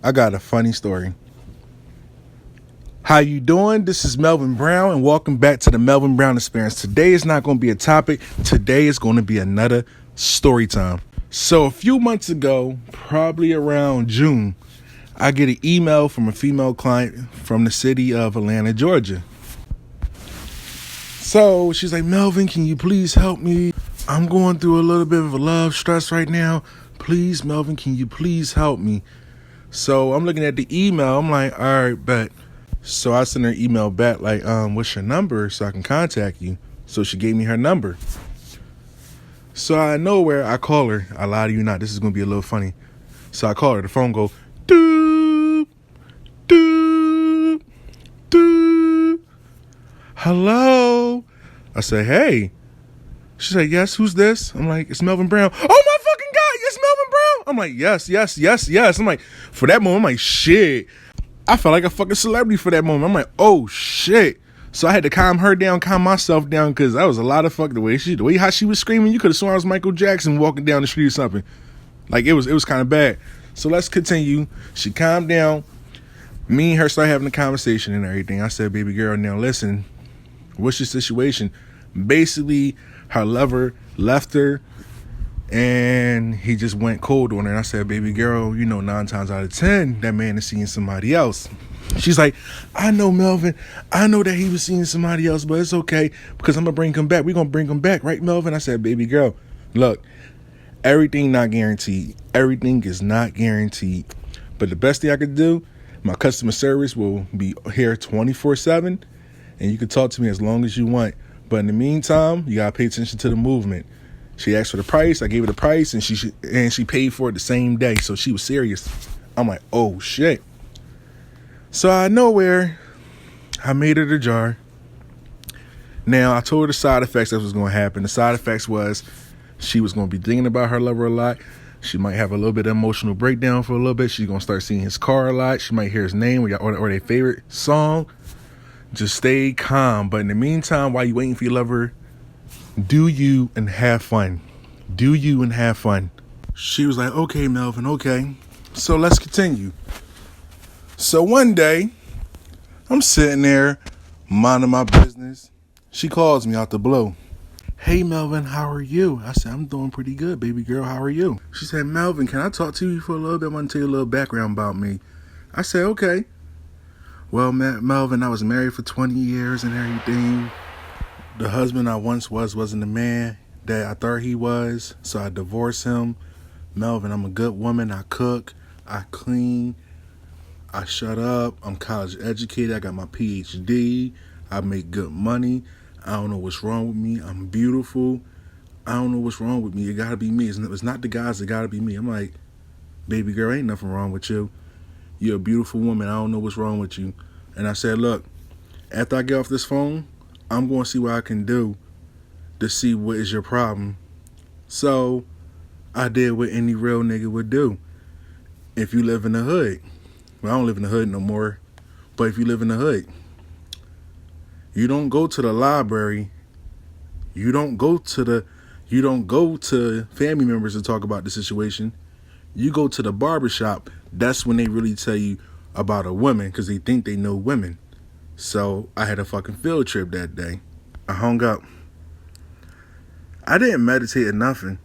I got a funny story. How you doing? This is Melvin Brown, and welcome back to the Melvin Brown Experience. Today is not going to be a topic. Today is going to be another story time. So a few months ago, probably around June, I get an email from a female client from the city of Atlanta, Georgia. So she's like, Melvin, can you please help me? I'm going through a little bit of a love stress right now. Please, Melvin, can you please help me? So I'm looking at the email. I'm like, all right, bet. So I sent her an email back like, what's your number so I can contact you? So she gave me her number. So out of nowhere, I call her. I lie to you not. This is going to be a little funny. So I call her. The phone go, doop, doop, doop. Hello? I said, hey. She said, yes, who's this? I'm like, it's Melvin Brown. Oh, my fucking God, it's Melvin Brown. I'm like, yes. I'm like, for that moment, I'm like, shit. I felt like a fucking celebrity for that moment. I'm like, oh, shit. So I had to calm her down, calm myself down, because that was a lot of fuck. The way how she was screaming, you could have sworn I was Michael Jackson walking down the street or something. Like, it was kind of bad. So let's continue. She calmed down. Me and her started having a conversation and everything. I said, baby girl, now listen, what's your situation? Basically, her lover left her, and he just went cold on her. And I said, baby girl, 9 times out of 10, that man is seeing somebody else. She's like, I know, Melvin. I know that he was seeing somebody else, but it's okay because I'm going to bring him back. We're going to bring him back, right, Melvin? I said, baby girl, look, everything not guaranteed. Everything is not guaranteed. But the best thing I could do, my customer service will be here 24/7, and you can talk to me as long as you want. But in the meantime, you got to pay attention to the movement. She asked for the price. I gave her the price, and she paid for it the same day. So she was serious. I'm like, oh, shit. So out of nowhere, I made her the jar. Now, I told her the side effects that was going to happen. The side effects was she was going to be thinking about her lover a lot. She might have a little bit of emotional breakdown for a little bit. She's going to start seeing his car a lot. She might hear his name or their favorite song. Just stay calm. But in the meantime, while you're waiting for your lover, do you and have fun. Do you and have fun. She was like, okay, Melvin, okay. So let's continue. So one day, I'm sitting there, minding my business. She calls me out the blue. Hey, Melvin, how are you? I said, I'm doing pretty good, baby girl. How are you? She said, Melvin, can I talk to you for a little bit? I want to tell you a little background about me. I said, okay. Well, Melvin, I was married for 20 years and everything. The husband I once wasn't the man that I thought he was, so I divorced him. Melvin, I'm a good woman. I cook. I clean. I shut up. I'm college educated. I got my PhD. I make good money. I don't know what's wrong with me. I'm beautiful. I don't know what's wrong with me. It got to be me. It's not the guys. It got to be me. I'm like, baby girl, ain't nothing wrong with you. You're a beautiful woman. I don't know what's wrong with you. And I said, look, after I get off this phone, I'm going to see what I can do to see what is your problem. So I did what any real nigga would do. If you live in the hood, well, I don't live in the hood no more, but if you live in the hood, you don't go to the library. You don't go to family members to talk about the situation. You go to the barbershop. That's when they really tell you about a woman because they think they know women. So I had a fucking field trip that day. I hung up. I didn't meditate or nothing.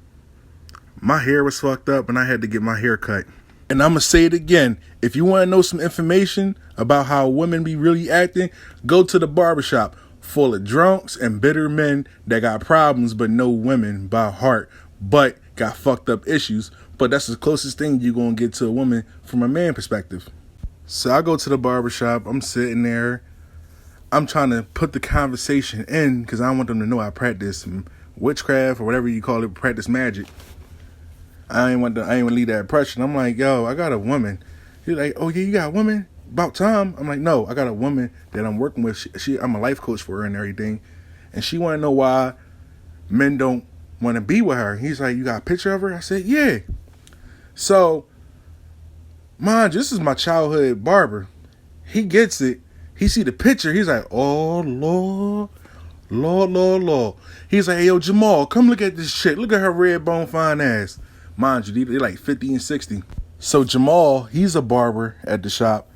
My hair was fucked up and I had to get my hair cut. And I'm going to say it again. If you want to know some information about how women be really acting, go to the barbershop full of drunks and bitter men that got problems but know women by heart, but got fucked up issues. But that's the closest thing you're going to get to a woman from a man perspective. So I go to the barbershop. I'm sitting there. I'm trying to put the conversation in because I don't want them to know I practice witchcraft or whatever you call it, practice magic. I ain't want to leave that impression. I'm like, yo, I got a woman. He's like, oh yeah, you got a woman? About time. I'm like, no, I got a woman that I'm working with. I'm a life coach for her and everything. And she want to know why men don't want to be with her. He's like, you got a picture of her? I said, yeah. So, mind you, this is my childhood barber. He gets it. He see the picture. He's like, oh, Lord. He's like, hey, yo, Jamal, come look at this shit. Look at her red bone fine ass. Mind you, they're like 50 and 60. So Jamal, he's a barber at the shop.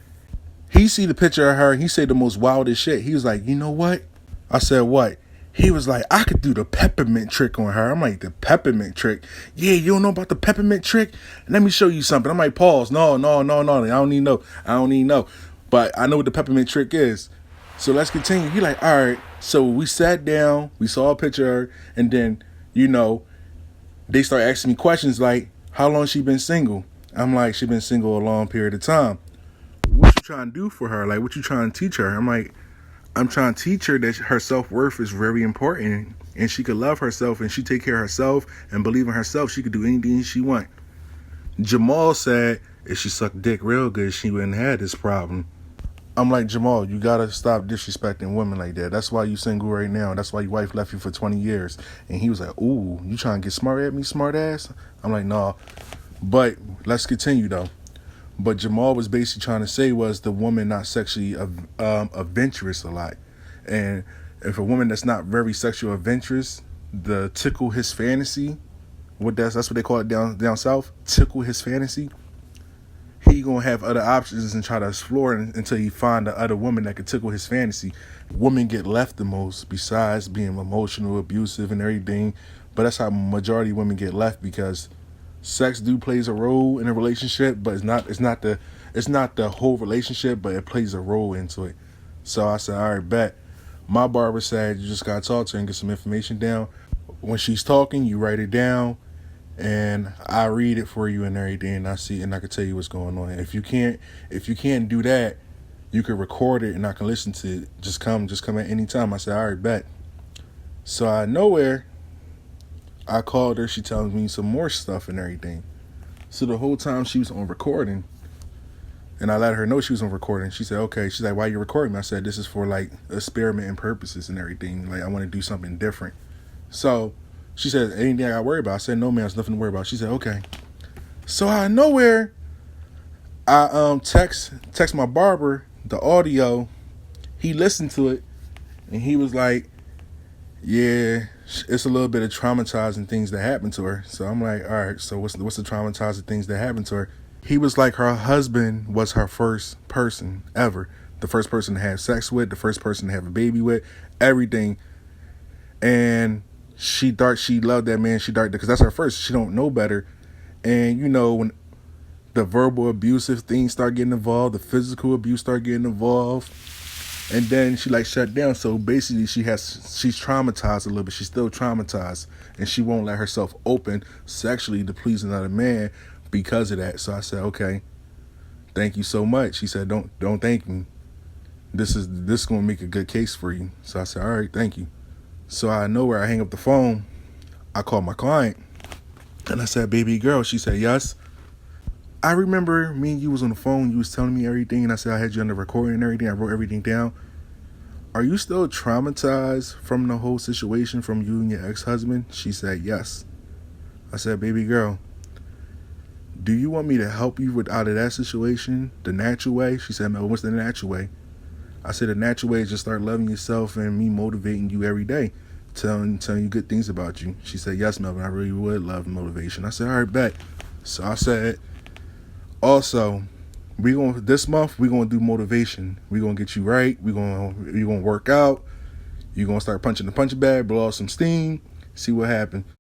He see the picture of her. He said the most wildest shit. He was like, you know what? I said, what? He was like, I could do the peppermint trick on her. I'm like, the peppermint trick? Yeah, you don't know about the peppermint trick? Let me show you something. I'm like, pause. No. I don't need no. But I know what the peppermint trick is. So let's continue. He like, all right. So we sat down. We saw a picture of her. And then, they start asking me questions like, how long she been single? I'm like, she been single a long period of time. What you trying to do for her? Like, what you trying to teach her? I'm like, I'm trying to teach her that her self-worth is very important and she could love herself and she take care of herself and believe in herself. She could do anything she want. Jamal said if she sucked dick real good, she wouldn't have this problem. I'm like, Jamal, you gotta stop disrespecting women like that. That's why you single right now. That's why your wife left you for 20 years. And he was like, ooh, you trying to get smart at me, smart ass? I'm like, nah. But let's continue though. But Jamal was basically trying to say was the woman not sexually adventurous a lot. And if a woman that's not very sexual adventurous, the tickle his fantasy, that's what they call it down south, tickle his fantasy, he gonna have other options and try to explore until he find the other woman that can tickle his fantasy. Women get left the most besides being emotional, abusive and everything. But that's how majority of women get left because sex plays a role in a relationship, but it's not the whole relationship, but it plays a role into it. So I said, all right, bet. My barber said you just gotta talk to her and get some information down. When she's talking, you write it down, and I read it for you and everything, and I see and I can tell you what's going on. If you can't do that, you can record it and I can listen to it. Just come at any time. I said, all right, bet. So out of nowhere, I called her. She tells me some more stuff and everything. So the whole time she was on recording, and I let her know she was on recording. She said, okay. She's like, why are you recording? I said, this is for like experimenting purposes and everything. Like I want to do something different. So she said, anything I got to worry about? I said, no, man, there's nothing to worry about. She said, okay. So out of nowhere, I text my barber the audio. He listened to it, and he was like, yeah, it's a little bit of traumatizing things that happened to her. So I'm like, all right, so what's the traumatizing things that happened to her? He was like, her husband was her first person ever. The first person to have sex with, the first person to have a baby with, everything. And she loved that man. Because that's her first. She don't know better. And, when the verbal abusive things start getting involved, the physical abuse start getting involved, and then she shut down. So basically she's traumatized a little bit. She's still traumatized, and she won't let herself open sexually to please another man because of that. So I said, okay, thank you so much. She said, don't thank me. This is going to make a good case for you. So I said, all right, thank you. So I know where I hang up the phone. I called my client and I said, baby girl. She said, yes. I remember me and you was on the phone. You was telling me everything, and I said I had you on the recording and everything. I wrote everything down. Are you still traumatized from the whole situation from you and your ex-husband? She said, yes. I said, baby girl, do you want me to help you out of that situation the natural way? She said, Mel, what's the natural way? I said, the natural way is just start loving yourself and me motivating you every day, telling you good things about you. She said, yes, Melvin, I really would love motivation. I said, all right, bet. So I said, also, this month we're gonna do motivation. We're gonna get you right. You're gonna work out. You're gonna start punching the punching bag, blow off some steam, see what happens.